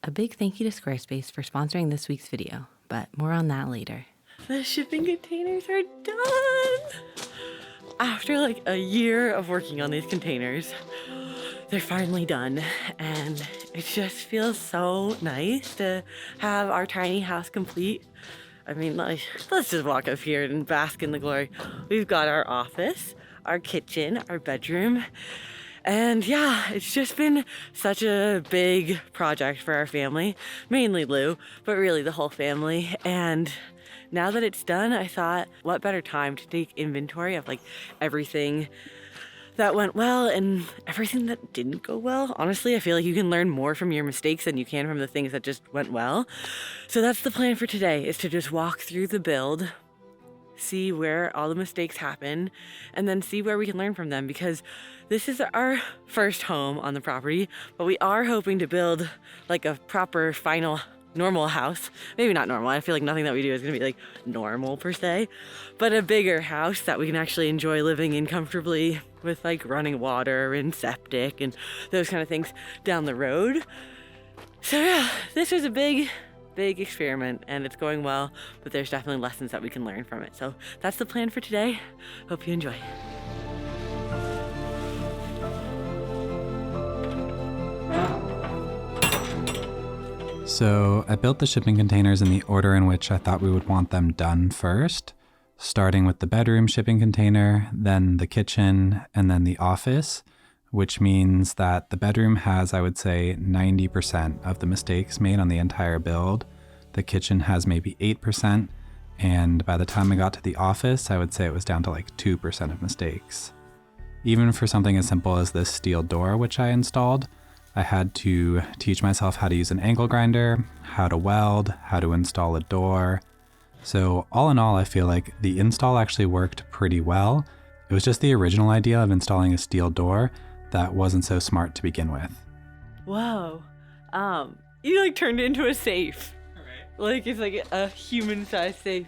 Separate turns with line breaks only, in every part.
A big thank you to Squarespace for sponsoring this week's video, but more on that later. The shipping containers are done! After like a year of working on these containers, they're finally done, and it just feels so nice to have our tiny house complete. I mean, like, let's just walk up here and bask in the glory. We've got our office, our kitchen, our bedroom, and yeah, it's just been such a big project for our family, mainly Lou, but really the whole family. And now that it's done, I thought, what better time to take inventory of like everything that went well and everything that didn't go well. Honestly, I feel like you can learn more from your mistakes than you can from the things that just went well. So that's the plan for today, is to just walk through the build, see where all the mistakes happen, and then see where we can learn from them, because this is our first home on the property, but we are hoping to build like a proper final normal house. Maybe not normal. I feel like nothing that we do is going to be like normal per se, but a bigger house that we can actually enjoy living in comfortably with like running water and septic and those kind of things down the road. So yeah, this was a big experiment and it's going well, but there's definitely lessons that we can learn from it. So that's the plan for today. Hope you enjoy.
So I built the shipping containers in the order in which I thought we would want them done first, starting with the bedroom shipping container, then the kitchen, and then the office, which means that the bedroom has, I would say, 90% of the mistakes made on the entire build. The kitchen has maybe 8%, and by the time I got to the office, I would say it was down to like 2% of mistakes. Even for something as simple as this steel door, which I installed, I had to teach myself how to use an angle grinder, how to weld, how to install a door. So all in all, I feel like the install actually worked pretty well. It was just the original idea of installing a steel door that wasn't so smart to begin with.
Whoa. You like turned it into a safe. Like it's like a human-sized safe.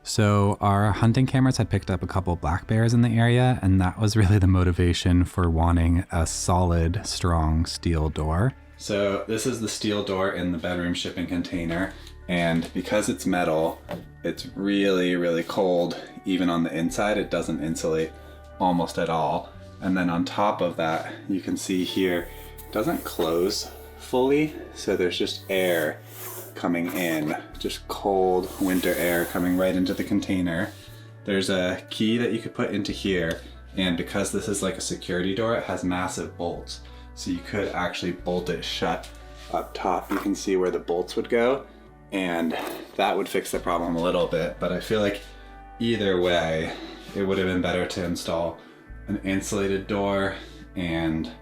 So our hunting cameras had picked up a couple black bears in the area, and that was really the motivation for wanting a solid, strong steel door. So this is the steel door in the bedroom shipping container, and because it's metal, it's really, really cold. Even on the inside, it doesn't insulate almost at all. And then on top of that, you can see here, it doesn't close fully, so there's just air coming in, just cold winter air coming right into the container. There's a key that you could put into here, and because this is like a security door, it has massive bolts, so you could actually bolt it shut up top. You can see where the bolts would go, and that would fix the problem a little bit, but I feel like either way it would have been better to install an insulated door and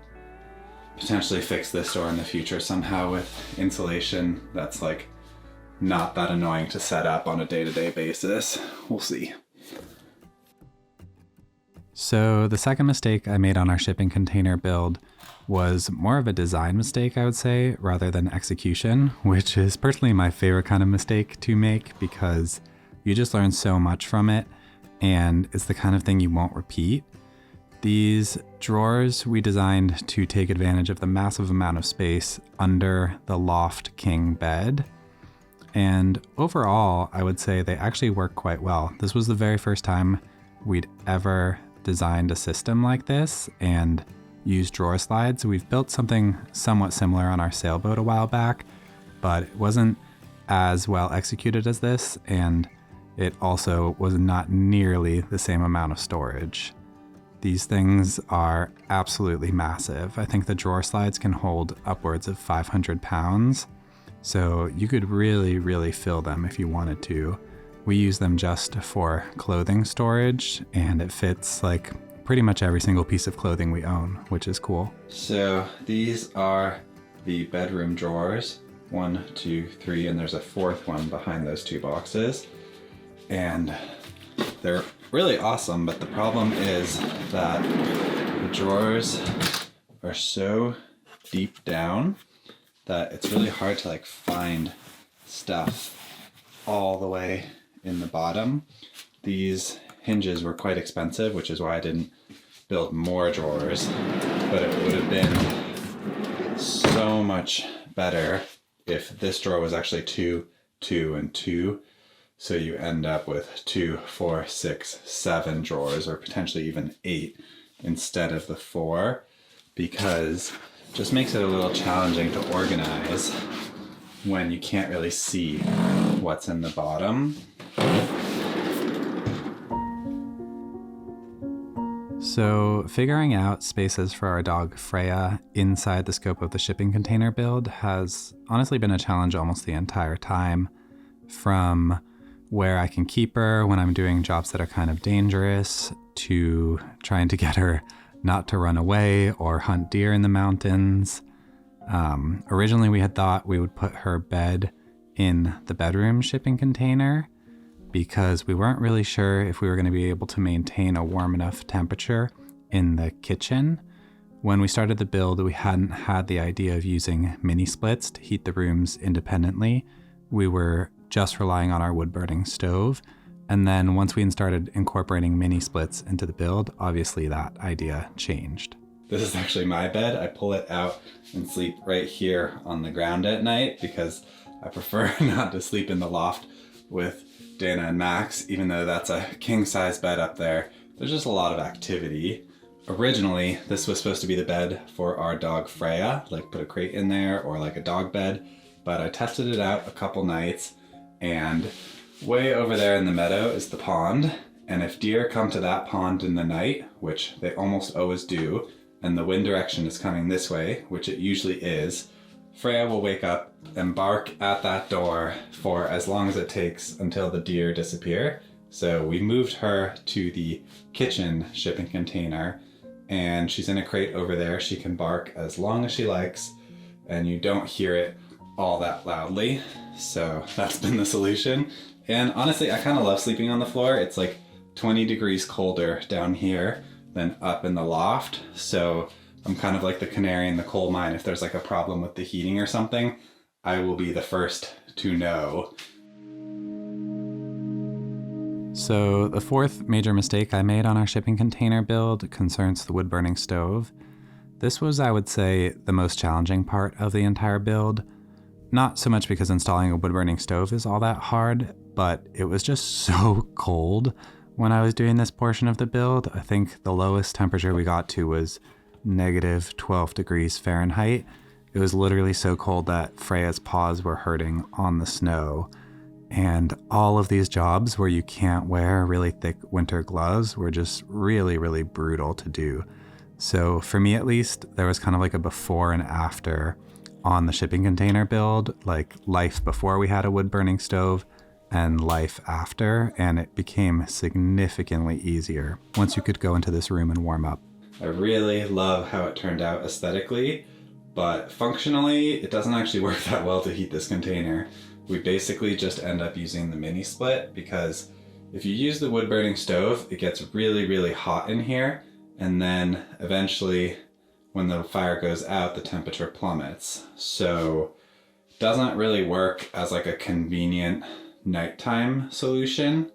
potentially fix this door in the future somehow with insulation that's like not that annoying to set up on a day-to-day basis. We'll see. So the second mistake I made on our shipping container build was more of a design mistake, I would say, rather than execution, which is personally my favorite kind of mistake to make because you just learn so much from it and it's the kind of thing you won't repeat. These drawers we designed to take advantage of the massive amount of space under the loft king bed. And overall, I would say they actually work quite well. This was the very first time we'd ever designed a system like this and used drawer slides. We've built something somewhat similar on our sailboat a while back, but it wasn't as well executed as this, and it also was not nearly the same amount of storage. These things are absolutely massive. I think the drawer slides can hold upwards of 500 pounds. So you could really, really fill them if you wanted to. We use them just for clothing storage, and it fits like pretty much every single piece of clothing we own, which is cool. So these are the bedroom drawers. 1, 2, 3, and there's a fourth one behind those two boxes. And they're really awesome, but the problem is that the drawers are so deep down that it's really hard to like find stuff all the way in the bottom. These hinges were quite expensive, which is why I didn't build more drawers, but it would have been so much better if this drawer was actually 2, 2, and 2. So you end up with 2, 4, 6, 7 drawers, or potentially even 8 instead of the 4, because it just makes it a little challenging to organize when you can't really see what's in the bottom. So figuring out spaces for our dog Freya inside the scope of the shipping container build has honestly been a challenge almost the entire time. From where I can keep her when I'm doing jobs that are kind of dangerous, to trying to get her not to run away or hunt deer in the mountains. Originally we had thought we would put her bed in the bedroom shipping container because we weren't really sure if we were going to be able to maintain a warm enough temperature in the kitchen. When we started the build, we hadn't had the idea of using mini splits to heat the rooms independently. We were just relying on our wood burning stove. And then once we started incorporating mini splits into the build, obviously that idea changed. This is actually my bed. I pull it out and sleep right here on the ground at night because I prefer not to sleep in the loft with Dana and Max, even though that's a king size bed up there. There's just a lot of activity. Originally, this was supposed to be the bed for our dog Freya, like put a crate in there or like a dog bed, but I tested it out a couple nights, and way over there in the meadow is the pond, and if deer come to that pond in the night, which they almost always do, and the wind direction is coming this way, which it usually is, Freya will wake up and bark at that door for as long as it takes until the deer disappear. So we moved her to the kitchen shipping container, and she's in a crate over there. She can bark as long as she likes, and you don't hear it all that loudly. So that's been the solution. And honestly, I kind of love sleeping on the floor. It's like 20 degrees colder down here than up in the loft. So I'm kind of like the canary in the coal mine. If there's like a problem with the heating or something, I will be the first to know. So the fourth major mistake I made on our shipping container build concerns the wood burning stove. This was, I would say, the most challenging part of the entire build. Not so much because installing a wood burning stove is all that hard, but it was just so cold when I was doing this portion of the build. I think the lowest temperature we got to was negative 12 degrees Fahrenheit. It was literally so cold that Freya's paws were hurting on the snow. And all of these jobs where you can't wear really thick winter gloves were just really, really brutal to do. So for me at least, there was kind of like a before and after on the shipping container build, like life before we had a wood burning stove and life after, and it became significantly easier once you could go into this room and warm up. I really love how it turned out aesthetically, but functionally, it doesn't actually work that well to heat this container. We basically just end up using the mini split because if you use the wood burning stove, it gets really, really hot in here, and then eventually when the fire goes out, the temperature plummets. So it doesn't really work as like a convenient nighttime solution.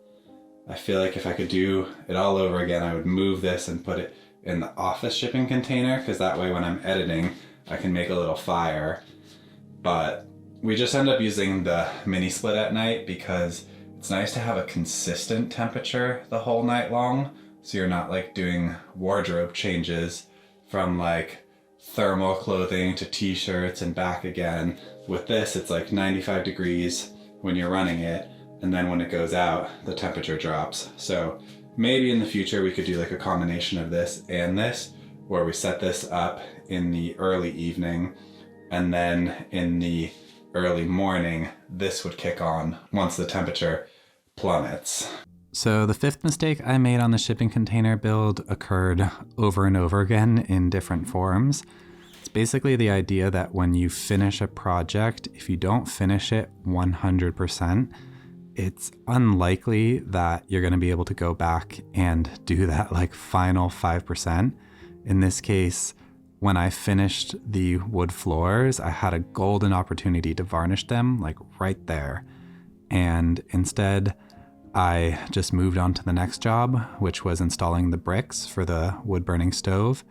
I feel like if I could do it all over again, I would move this and put it in the office shipping container, because that way when I'm editing, I can make a little fire. But we just end up using the mini split at night because it's nice to have a consistent temperature the whole night long. So you're not like doing wardrobe changes from like thermal clothing to t-shirts and back again. With this, it's like 95 degrees when you're running it, and then when it goes out, the temperature drops. So maybe in the future we could do like a combination of this and this, where we set this up in the early evening, and then in the early morning, this would kick on once the temperature plummets. So the fifth mistake I made on the shipping container build occurred over and over again in different forms. It's basically the idea that when you finish a project, if you don't finish it 100%, it's unlikely that you're going to be able to go back and do that like final 5%. In this case, when I finished the wood floors, I had a golden opportunity to varnish them like right there. And instead, I just moved on to the next job, which was installing the bricks for the wood burning stove,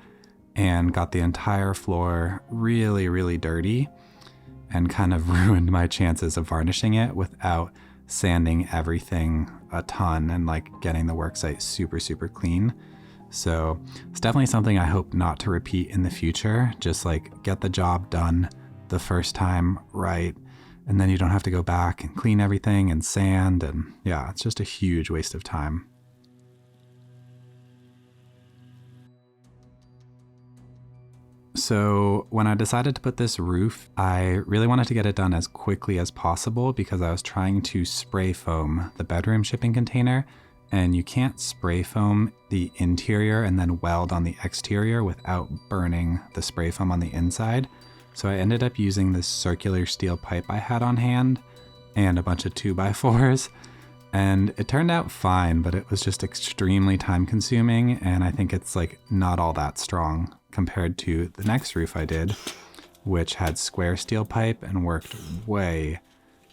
and got the entire floor really, really dirty. and kind of ruined my chances of varnishing it without sanding everything a ton and like getting the worksite super, super clean. So it's definitely something I hope not to repeat in the future. Just like get the job done the first time right, and then you don't have to go back and clean everything and sand, and yeah, it's just a huge waste of time. So when I decided to put this roof, I really wanted to get it done as quickly as possible because I was trying to spray foam the bedroom shipping container, and you can't spray foam the interior and then weld on the exterior without burning the spray foam on the inside. So I ended up using this circular steel pipe I had on hand and a bunch of 2x4s, and it turned out fine, but it was just extremely time consuming, and I think it's like not all that strong compared to the next roof I did, which had square steel pipe and worked way,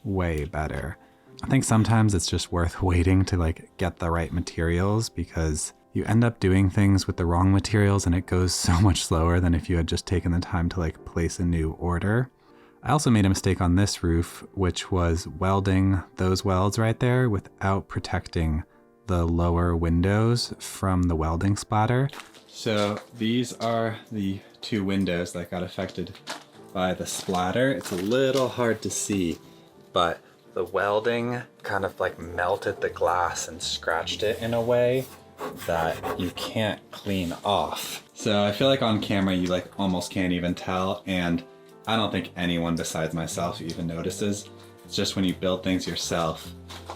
way better. I think sometimes it's just worth waiting to like get the right materials, because you end up doing things with the wrong materials and it goes so much slower than if you had just taken the time to like place a new order. I also made a mistake on this roof, which was welding those welds right there without protecting the lower windows from the welding splatter. So these are the two windows that got affected by the splatter. It's a little hard to see, but the welding kind of like melted the glass and scratched it in a way that you can't clean off. So I feel like on camera you like almost can't even tell, and I don't think anyone besides myself even notices. It's just when you build things yourself,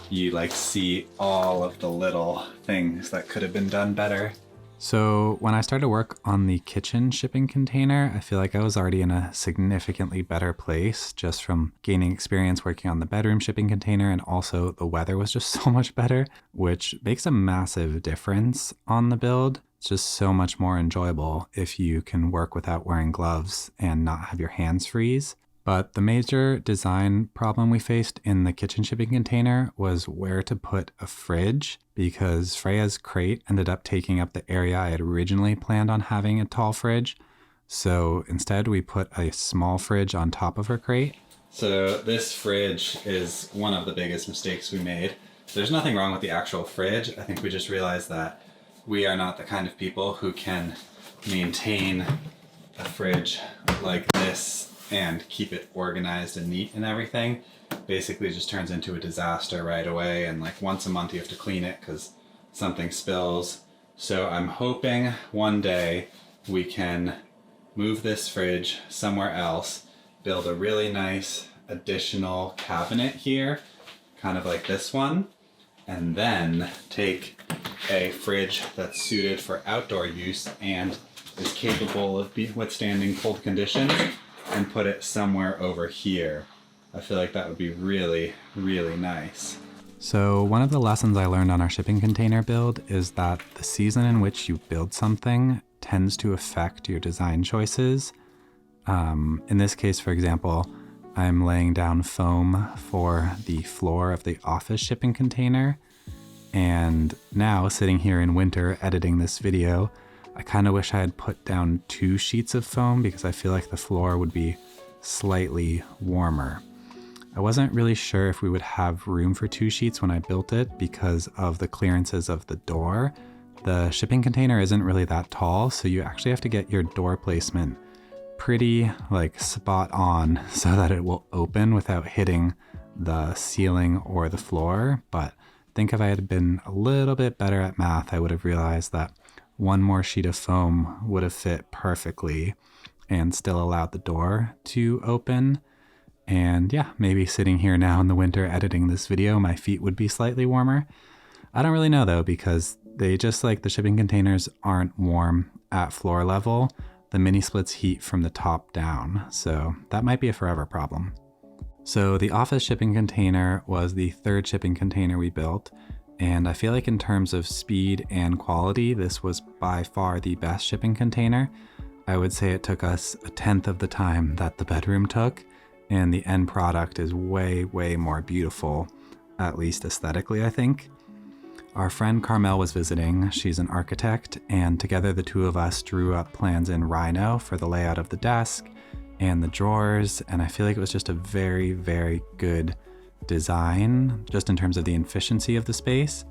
you like see all of the little things that could have been done better. So when I started work on the kitchen shipping container, I feel like I was already in a significantly better place just from gaining experience working on the bedroom shipping container, and also the weather was just so much better, which makes a massive difference on the build. It's just so much more enjoyable if you can work without wearing gloves and not have your hands freeze. But the major design problem we faced in the kitchen shipping container was where to put a fridge, because Freya's crate ended up taking up the area I had originally planned on having a tall fridge. So instead we put a small fridge on top of her crate. So this fridge is one of the biggest mistakes we made. There's nothing wrong with the actual fridge. I think we just realized that we are not the kind of people who can maintain a fridge like this and keep it organized and neat and everything. Basically just turns into a disaster right away, and like once a month you have to clean it because something spills. So I'm hoping one day we can move this fridge somewhere else, build a really nice additional cabinet here, kind of like this one, and then take a fridge that's suited for outdoor use and is capable of withstanding cold conditions, and put it somewhere over here. I feel like that would be really, really nice. So one of the lessons I learned on our shipping container build is that the season in which you build something tends to affect your design choices. In this case, for example, I'm laying down foam for the floor of the office shipping container. And now, sitting here in winter editing this video, I kind of wish I had put down 2 sheets of foam because I feel like the floor would be slightly warmer. I wasn't really sure if we would have room for 2 sheets when I built it because of the clearances of the door. The shipping container isn't really that tall, so you actually have to get your door placement pretty like spot on so that it will open without hitting the ceiling or the floor. But I think if I had been a little bit better at math, I would have realized that one more sheet of foam would have fit perfectly and still allowed the door to open. And yeah, maybe sitting here now in the winter editing this video, my feet would be slightly warmer. I don't really know though, because they just like the shipping containers aren't warm at floor level. The mini splits heat from the top down, so that might be a forever problem. So the office shipping container was the 3rd shipping container we built. And I feel like in terms of speed and quality, this was by far the best shipping container. I would say it took us 1/10 of the time that the bedroom took, and the end product is way, way more beautiful, at least aesthetically, I think. Our friend Carmel was visiting. She's an architect, and together the two of us drew up plans in Rhino for the layout of the desk and the drawers, and I feel like it was just a very, very good design just in terms of the efficiency of the space.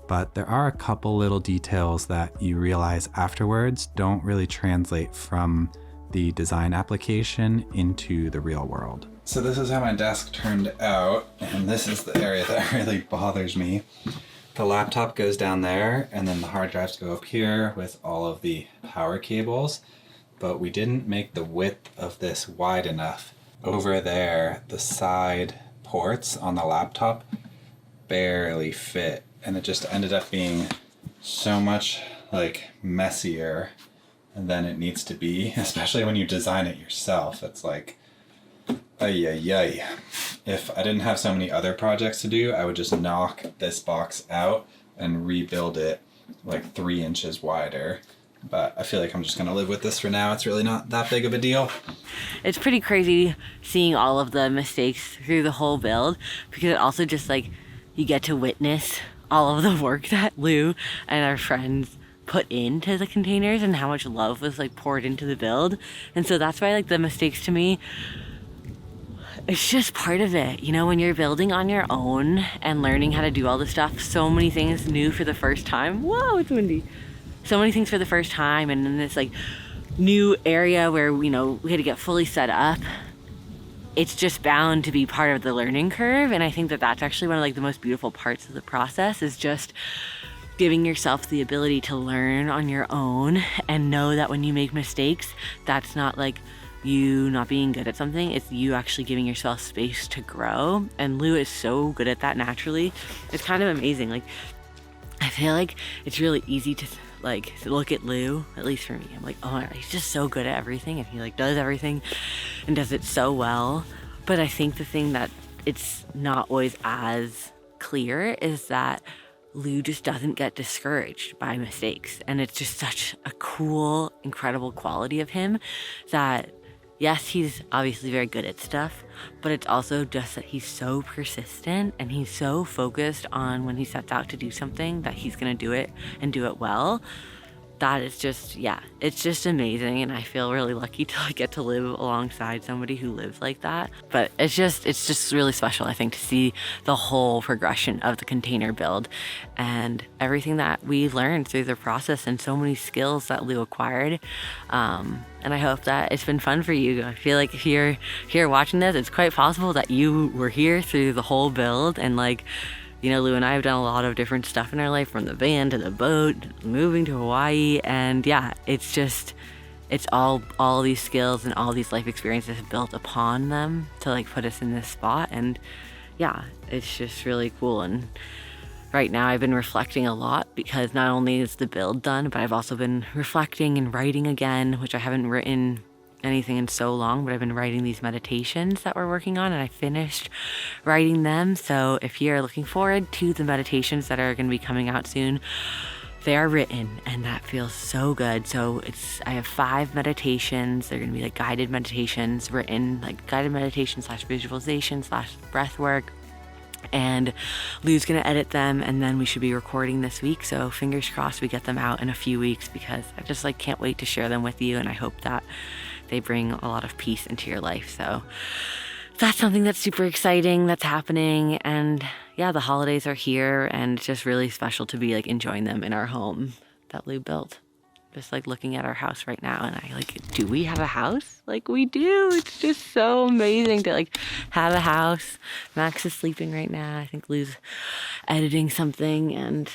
But there are a couple little details that you realize afterwards don't really translate from the design application into the real world. So this is how my desk turned out, and this is the area that really bothers me. The laptop goes down there, and then the hard drives go up here with all of the power cables, but we didn't make the width of this wide enough. Over there, the side ports on the laptop barely fit, and it just ended up being so much like messier than it needs to be, especially when you design it yourself. It's like, ay, ay, ay. If I didn't have so many other projects to do, I would just knock this box out and rebuild it like 3 inches wider. But I feel like I'm just gonna live with this for now. It's really not that big of a deal.
It's pretty crazy seeing all of the mistakes through the whole build, because it also just like, you get to witness all of the work that Lou and our friends put into the containers and how much love was like poured into the build. And so that's why like the mistakes to me, it's just part of it. You know, when you're building on your own and learning how to do all this stuff, so many things new for the first time. Whoa, it's windy. So many things for the first time, and in this like new area where, you know, we had to get fully set up. It's just bound to be part of the learning curve. And I think that that's actually one of like the most beautiful parts of the process, is just giving yourself the ability to learn on your own and know that when you make mistakes, that's not like you not being good at something, it's you actually giving yourself space to grow. And Lou is so good at that naturally. It's kind of amazing. Like, I feel like it's really easy to like look at Lou, at least for me. I'm like, oh my God, he's just so good at everything, and he like does everything and does it so well. But I think the thing that it's not always as clear is that Lou just doesn't get discouraged by mistakes. And it's just such a cool, incredible quality of him that, yes, he's obviously very good at stuff, but it's also just that he's so persistent and he's so focused on when he sets out to do something that he's gonna do it and do it well. That is just, yeah, it's just amazing. And I feel really lucky to like, get to live alongside somebody who lives like that. But it's just really special, I think, to see the whole progression of the container build and everything that we learned through the process, and so many skills that Lou acquired. And I hope that it's been fun for you. I feel like if you're here watching this, it's quite possible that you were here through the whole build. And like, you know, Lou and I have done a lot of different stuff in our life, from the van to the boat, moving to Hawaii. And yeah, it's just, it's all these skills and all these life experiences built upon them to like put us in this spot. And yeah, it's just really cool. And right now I've been reflecting a lot, because not only is the build done, but I've also been reflecting and writing again, which I haven't written anything in so long, but I've been writing these meditations that we're working on, and I finished writing them. So if you're looking forward to the meditations that are going to be coming out soon, they are written, and that feels so good. So I have 5 meditations. They're going to be like guided meditations, written like guided meditation / visualization / breath work. And Lou's gonna edit them, and then we should be recording this week. So fingers crossed we get them out in a few weeks, because I just like can't wait to share them with you, and I hope that they bring a lot of peace into your life. So that's something that's super exciting that's happening. And yeah, the holidays are here, and it's just really special to be like enjoying them in our home that Lou built. Just like looking at our house right now, and I like, do we have a house? Like, we do. It's just so amazing to like have a house. Max is sleeping right now. I think Lou's editing something, and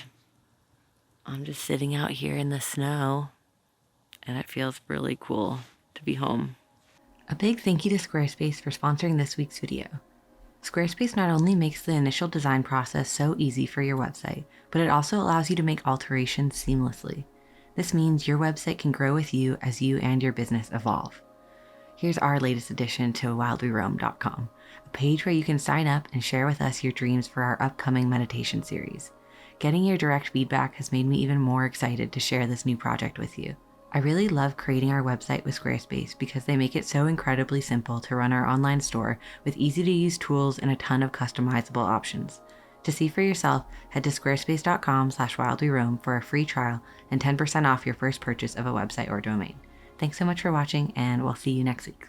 I'm just sitting out here in the snow, and it feels really cool to be home. A big thank you to Squarespace for sponsoring this week's video. Squarespace not only makes the initial design process so easy for your website, but it also allows you to make alterations seamlessly. This means your website can grow with you as you and your business evolve. Here's our latest addition to wildlyroam.com, a page where you can sign up and share with us your dreams for our upcoming meditation series. Getting your direct feedback has made me even more excited to share this new project with you. I really love creating our website with Squarespace, because they make it so incredibly simple to run our online store with easy-to-use tools and a ton of customizable options. To see for yourself, head to squarespace.com/wildlyroam for a free trial and 10% off your first purchase of a website or domain. Thanks so much for watching, and we'll see you next week.